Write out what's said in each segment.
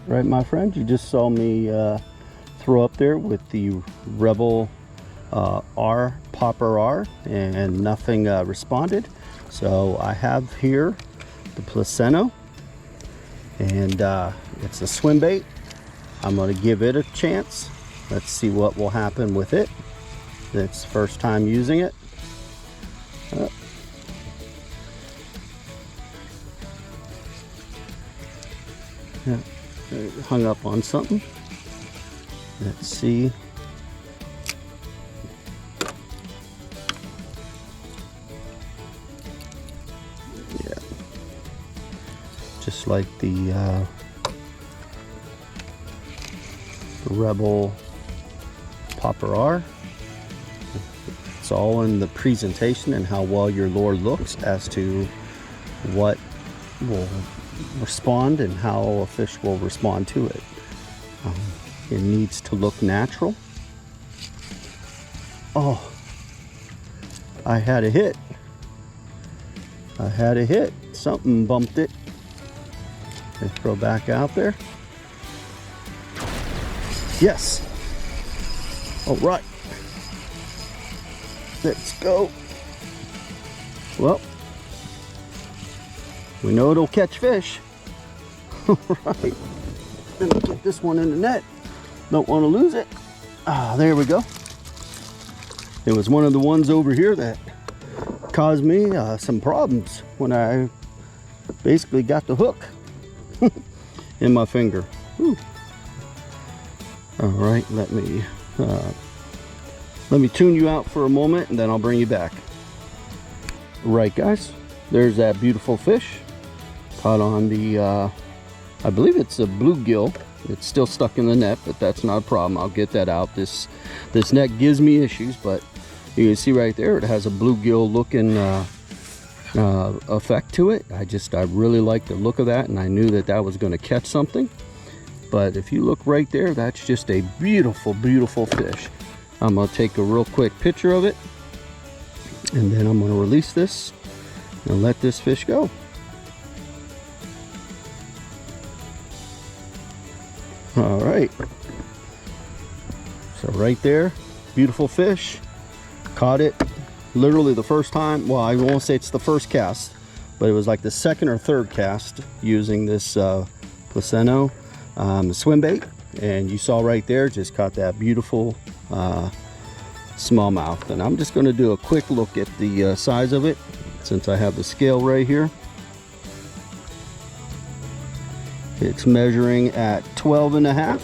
Right, my friend, you just saw me throw up there with the Rebel R, Popper R, and nothing responded. So I have here the Plusinno, and it's a swim bait. I'm going to give it a chance. Let's see what will happen with it. It's the first time using it. Yeah, hung up on something. Let's see. Yeah, just like the Rebel Popper R. It's all in the presentation and how well your lure looks as to what will respond and how a fish will respond to it. It needs to look natural. Oh, I had a hit. I had a hit. Something bumped it. Okay, throw back out there. Yes. All right. Let's go. Well, we know it'll catch fish. All right. Let me get this one in the net. Don't want to lose it. Ah, there we go. It was one of the ones over here that caused me some problems when I basically got the hook in my finger. Whew. All right, let me tune you out for a moment, and then I'll bring you back. Right, guys, there's that beautiful fish caught on the I believe it's a bluegill. It's still stuck in the net, but that's not a problem. I'll get that out. This net gives me issues, but you can see right there it has a bluegill looking effect to it. I really like the look of that, and I knew that was going to catch something. But if you look right there, that's just a beautiful, beautiful fish. I'm going to take a real quick picture of it, and then I'm going to release this and let this fish go. All right, so right there, beautiful fish. Caught it literally the first time. Well, I won't say it's the first cast, but it was like the second or third cast using this Plusinno swim bait. And you saw right there, just caught that beautiful smallmouth. And I'm just going to do a quick look at the size of it, since I have the scale right here. It's measuring at 12.5,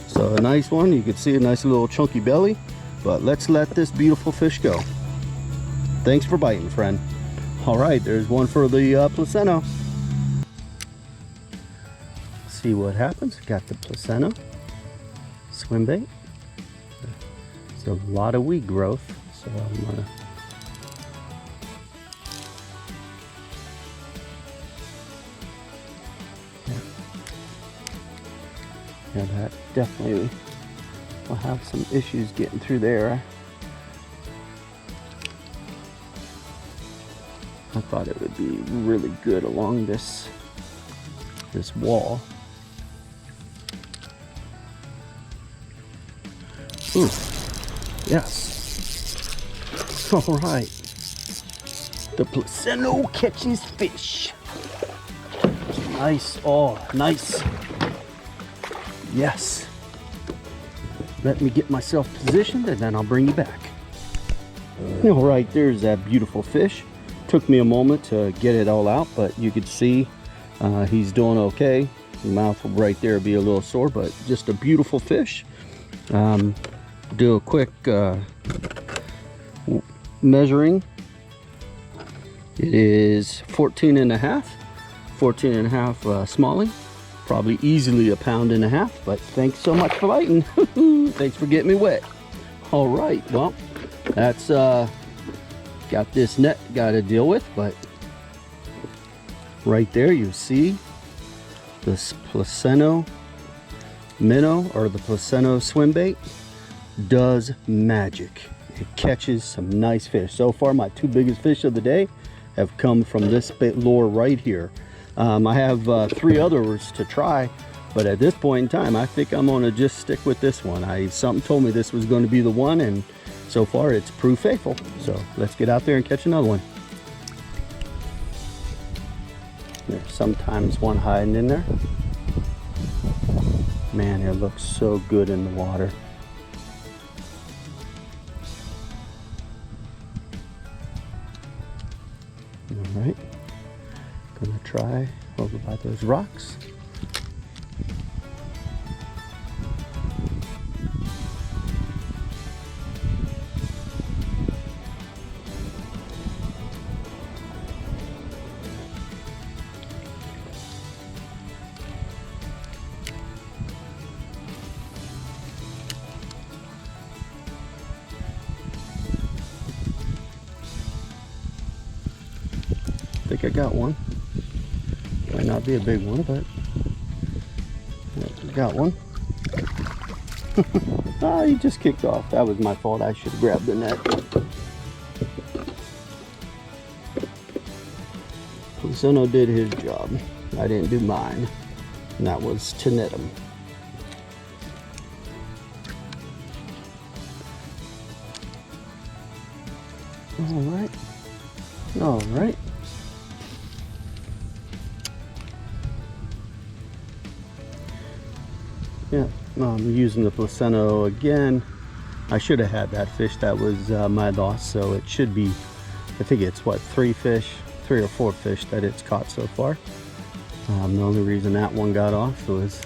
so a nice one. You can see a nice little chunky belly, but let's let this beautiful fish go. Thanks for biting, friend. All right, there's one for the Plusinno. See what happens. Got the Plusinno swim bait. It's a lot of weed growth, so I'm gonna yeah, that definitely will have some issues getting through there. I thought it would be really good along this wall. Ooh, yes. All right. The Plusinno catches fish. Nice. Oh, nice. Yes. Let me get myself positioned, and then I'll bring you back. All right, there's that beautiful fish. Took me a moment to get it all out, but you could see he's doing okay. The mouth right there will be a little sore, but just a beautiful fish. Do a quick measuring. It is 14.5 smallie. Probably easily 1.5 pounds, but thanks so much for biting. Thanks for getting me wet. All right, well, that's got this net got to deal with, but right there you see this Plusinno minnow, or the Plusinno swim bait, does magic. It catches some nice fish. So far, my two biggest fish of the day have come from this lure right here. I have 3 others to try, But at this point in time, I think I'm gonna just stick with this one. Something told me this was going to be the one, and so far it's proved faithful. So let's get out there and catch another one. There's sometimes one hiding in there. Man, it looks so good in the water. All right, gonna try over by those rocks. I think I got one. Might not be a big one, but I got one. Ah, he just kicked off. That was my fault. I should have grabbed the net. Plusinno did his job. I didn't do mine. And that was to net him. All right. All right. Yeah, I'm using the Plusinno again. I should have had that fish. That was my loss, so it should be, I think it's what, 3 or 4 fish that it's caught so far. The only reason that one got off was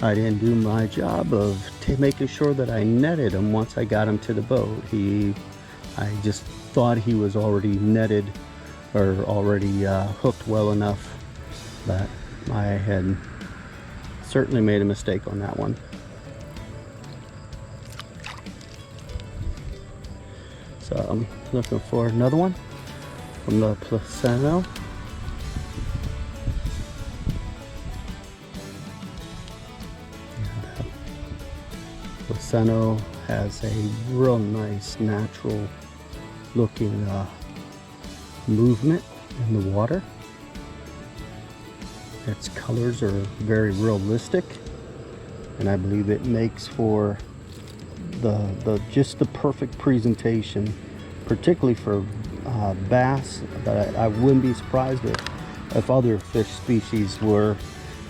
I didn't do my job of making sure that I netted him once I got him to the boat. I just thought he was already netted or already hooked well enough, but I had certainly made a mistake on that one. So I'm looking for another one from the Plusinno. Plusinno has a real nice natural looking movement in the water. Its colors are very realistic, and I believe it makes for just the perfect presentation, particularly for bass. But I wouldn't be surprised if other fish species were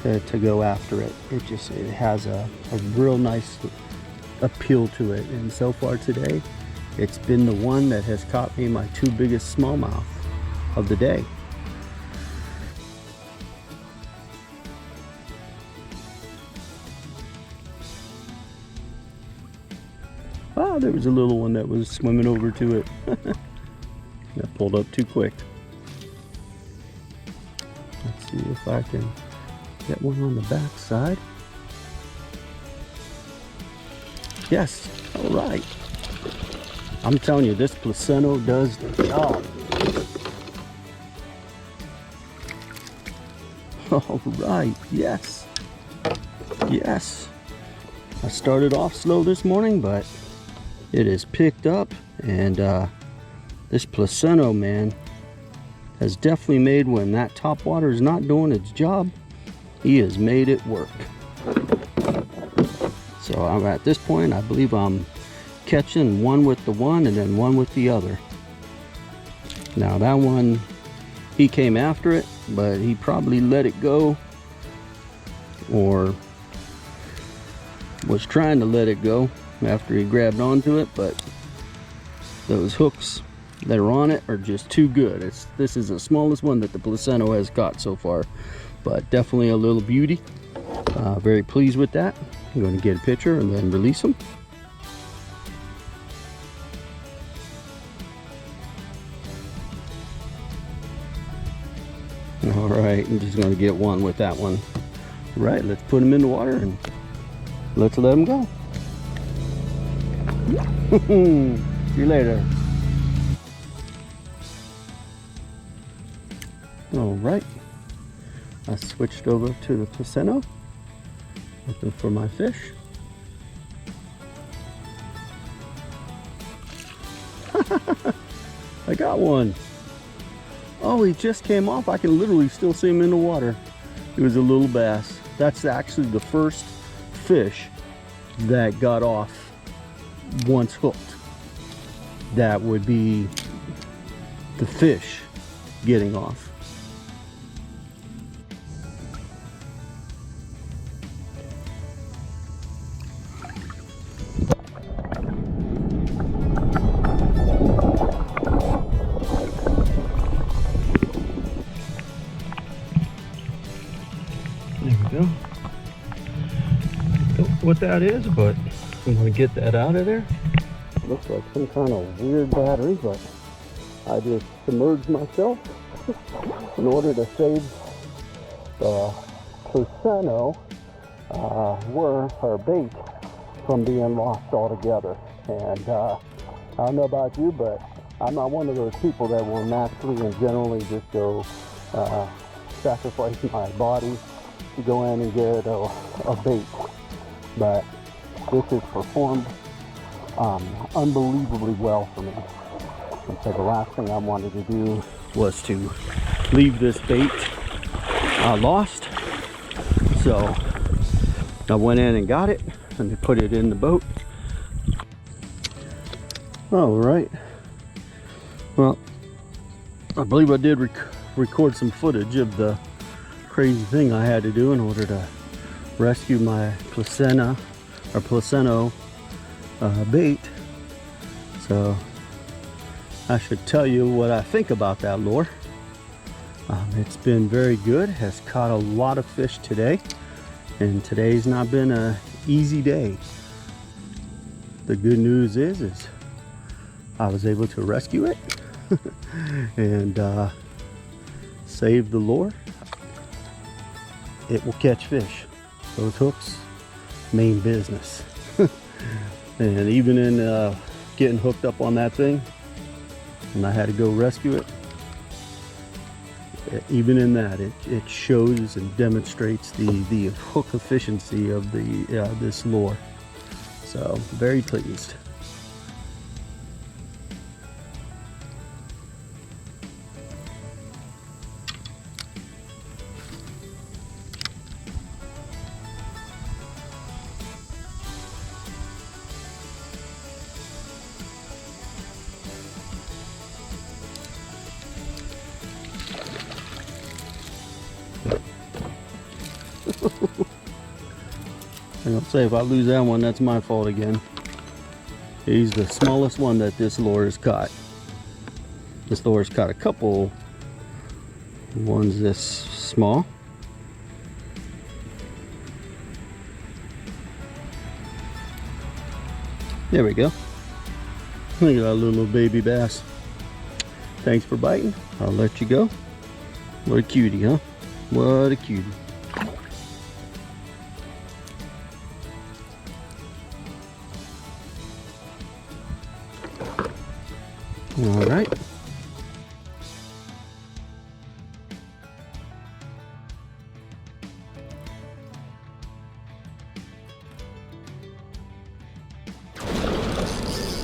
to go after it. It has a real nice appeal to it, and so far today it's been the one that has caught me my 2 biggest smallmouth of the day. Ah, there was a little one that was swimming over to it. That pulled up too quick. Let's see if I can get one on the back side. Yes, all right. I'm telling you, this Plusinno does the job. All right, yes, yes. I started off slow this morning, but it is picked up, and this Plusinno, man, has definitely made, when that top water is not doing its job, he has made it work. So I'm at this point, I believe I'm catching one with the one and then one with the other. Now that one, he came after it, but he probably let it go, or was trying to let it go after he grabbed onto it, but those hooks that are on it are just too good. This is the smallest one that the Plusinno has caught so far, but definitely a little beauty. Very pleased with that. I'm going to get a picture and then release them. All right, I'm just going to get one with that one. All right, let's put him in the water and let's let him go. See you later. All right, I switched over to the Plusinno, looking for my fish. I got one. Oh, he just came off. I can literally still see him in the water. It was a little bass. That's actually the first fish that got off once hooked. That would be the fish getting off. There we go. Don't know what that is, but I'm gonna get that out of there. Looks like some kind of weird battery, but I just submerged myself in order to save the Plusinno bait from being lost altogether. And I don't know about you, but I'm not one of those people that will naturally and generally just go sacrifice my body to go in and get a bait. But this has performed unbelievably well for me. And so the last thing I wanted to do was to leave this bait lost. So I went in and got it and put it in the boat. All right. Well, I believe I did record some footage of the crazy thing I had to do in order to rescue my Plusinno bait. So I should tell you what I think about that lure. It's been very good, has caught a lot of fish today, and today's not been an easy day. The good news is I was able to rescue it and save the lure. It will catch fish. Those hooks, main business. And even in getting hooked up on that thing, and I had to go rescue it, even in that, it shows and demonstrates the hook efficiency of this lure. So very pleased. I'm gonna say if I lose that one, that's my fault again. He's the smallest one that this lure has caught. This lure's caught a couple ones this small. There we go. Look at that little baby bass. Thanks for biting. I'll let you go. What a cutie, huh? What a cutie. All right.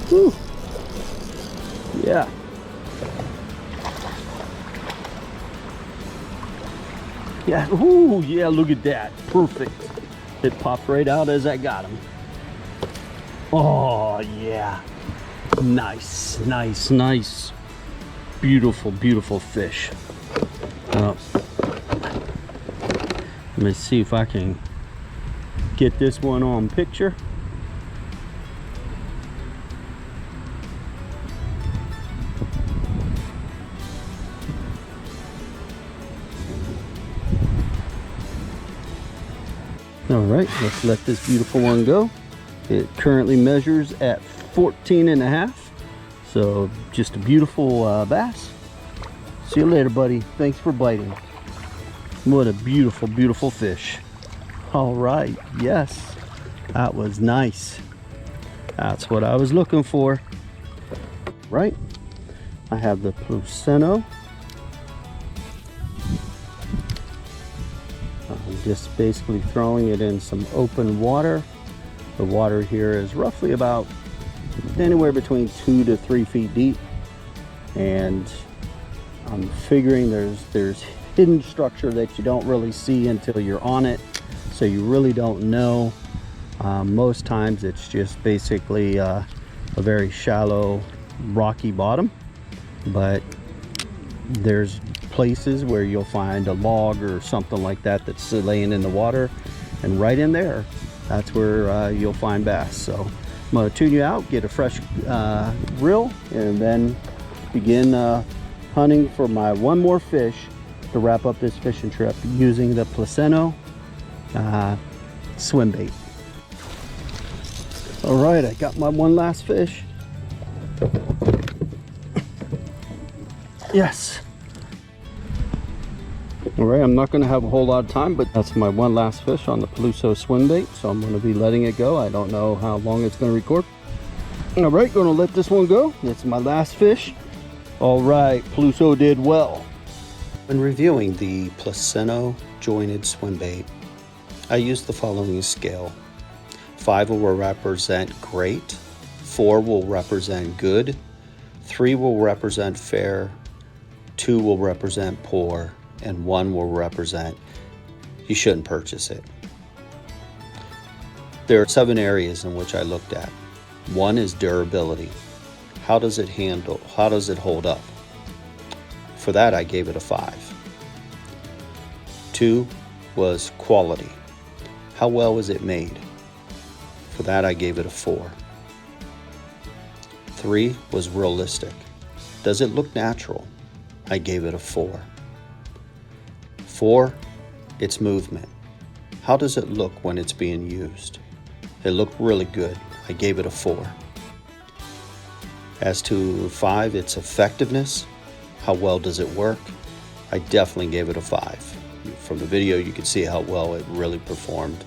Whew. Yeah. Yeah. Ooh, yeah, look at that. Perfect. It popped right out as I got him. Oh, yeah. Nice, nice, nice. Beautiful, beautiful fish. Let me see if I can get this one on picture. All right, let's let this beautiful one go. It currently measures at 14.5, so just a beautiful bass. See you later, buddy. Thanks for biting. What a beautiful, beautiful fish. All right, yes, that was nice. That's what I was looking for. Right, I have the Plusinno. I'm just basically throwing it in some open water. The water here is roughly about anywhere between 2 to 3 feet deep, and I'm figuring there's hidden structure that you don't really see until you're on it. so you really don't know. Most times it's just basically a very shallow rocky bottom, but there's places where you'll find a log or something like that that's laying in the water, and right in there, that's where you'll find bass. So I'm going to tune you out, get a fresh reel, and then begin hunting for my one more fish to wrap up this fishing trip using the Plusinno swim bait. All right, I got my one last fish. Yes. All right, I'm not going to have a whole lot of time, but that's my one last fish on the Plusinno swim bait, so I'm going to be letting it go. I don't know how long it's going to record. All right, going to let this one go. It's my last fish. All right, Plusinno did well. When reviewing the Plusinno jointed swim bait, I used the following scale. 5 will represent great, 4 will represent good, 3 will represent fair, 2 will represent poor, and 1 will represent you shouldn't purchase it. There are 7 areas in which I looked at. 1 is durability. How does it handle? How does it hold up? For that, I gave it a 5. 2 was quality. How well was it made? For that, I gave it a 4. 3 was realistic. Does it look natural? I gave it a 4. 4, its movement. How does it look when it's being used? It looked really good. I gave it a 4. As to 5, its effectiveness. How well does it work? I definitely gave it a 5. From the video, you can see how well it really performed.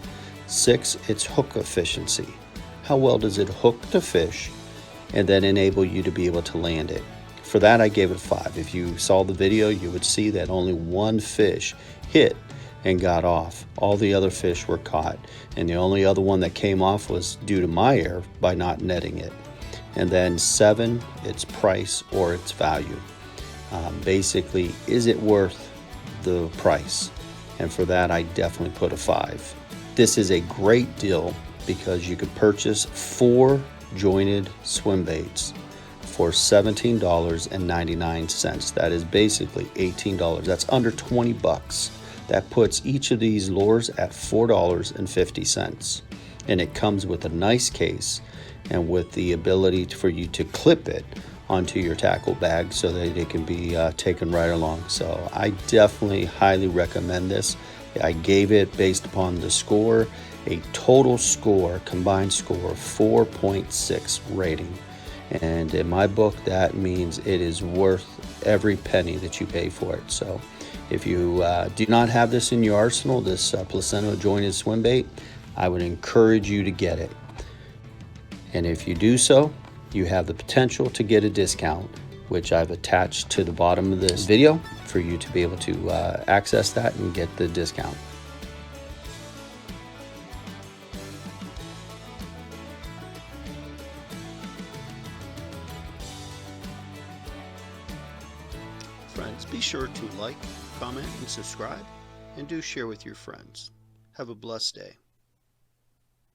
6, its hook efficiency. How well does it hook the fish and then enable you to be able to land it? For that, I gave it a 5. If you saw the video, you would see that only one fish hit and got off. All the other fish were caught, and the only other one that came off was due to my error by not netting it. And then 7, its price or its value. Basically, is it worth the price? And for that, I definitely put a 5. This is a great deal because you could purchase 4 jointed swim baits for $17.99. That is basically $18. That's under 20 bucks. That puts each of these lures at $4.50. And it comes with a nice case and with the ability for you to clip it onto your tackle bag so that it can be taken right along. So I definitely highly recommend this. I gave it, based upon the score, a total score, combined score of 4.6 rating. And in my book, that means it is worth every penny that you pay for it. So if you do not have this in your arsenal, this Plusinno jointed swim bait, I would encourage you to get it. And if you do so, you have the potential to get a discount, which I've attached to the bottom of this video for you to be able to access that and get the discount. Friends, be sure to like, comment, and subscribe, and do share with your friends. Have a blessed day.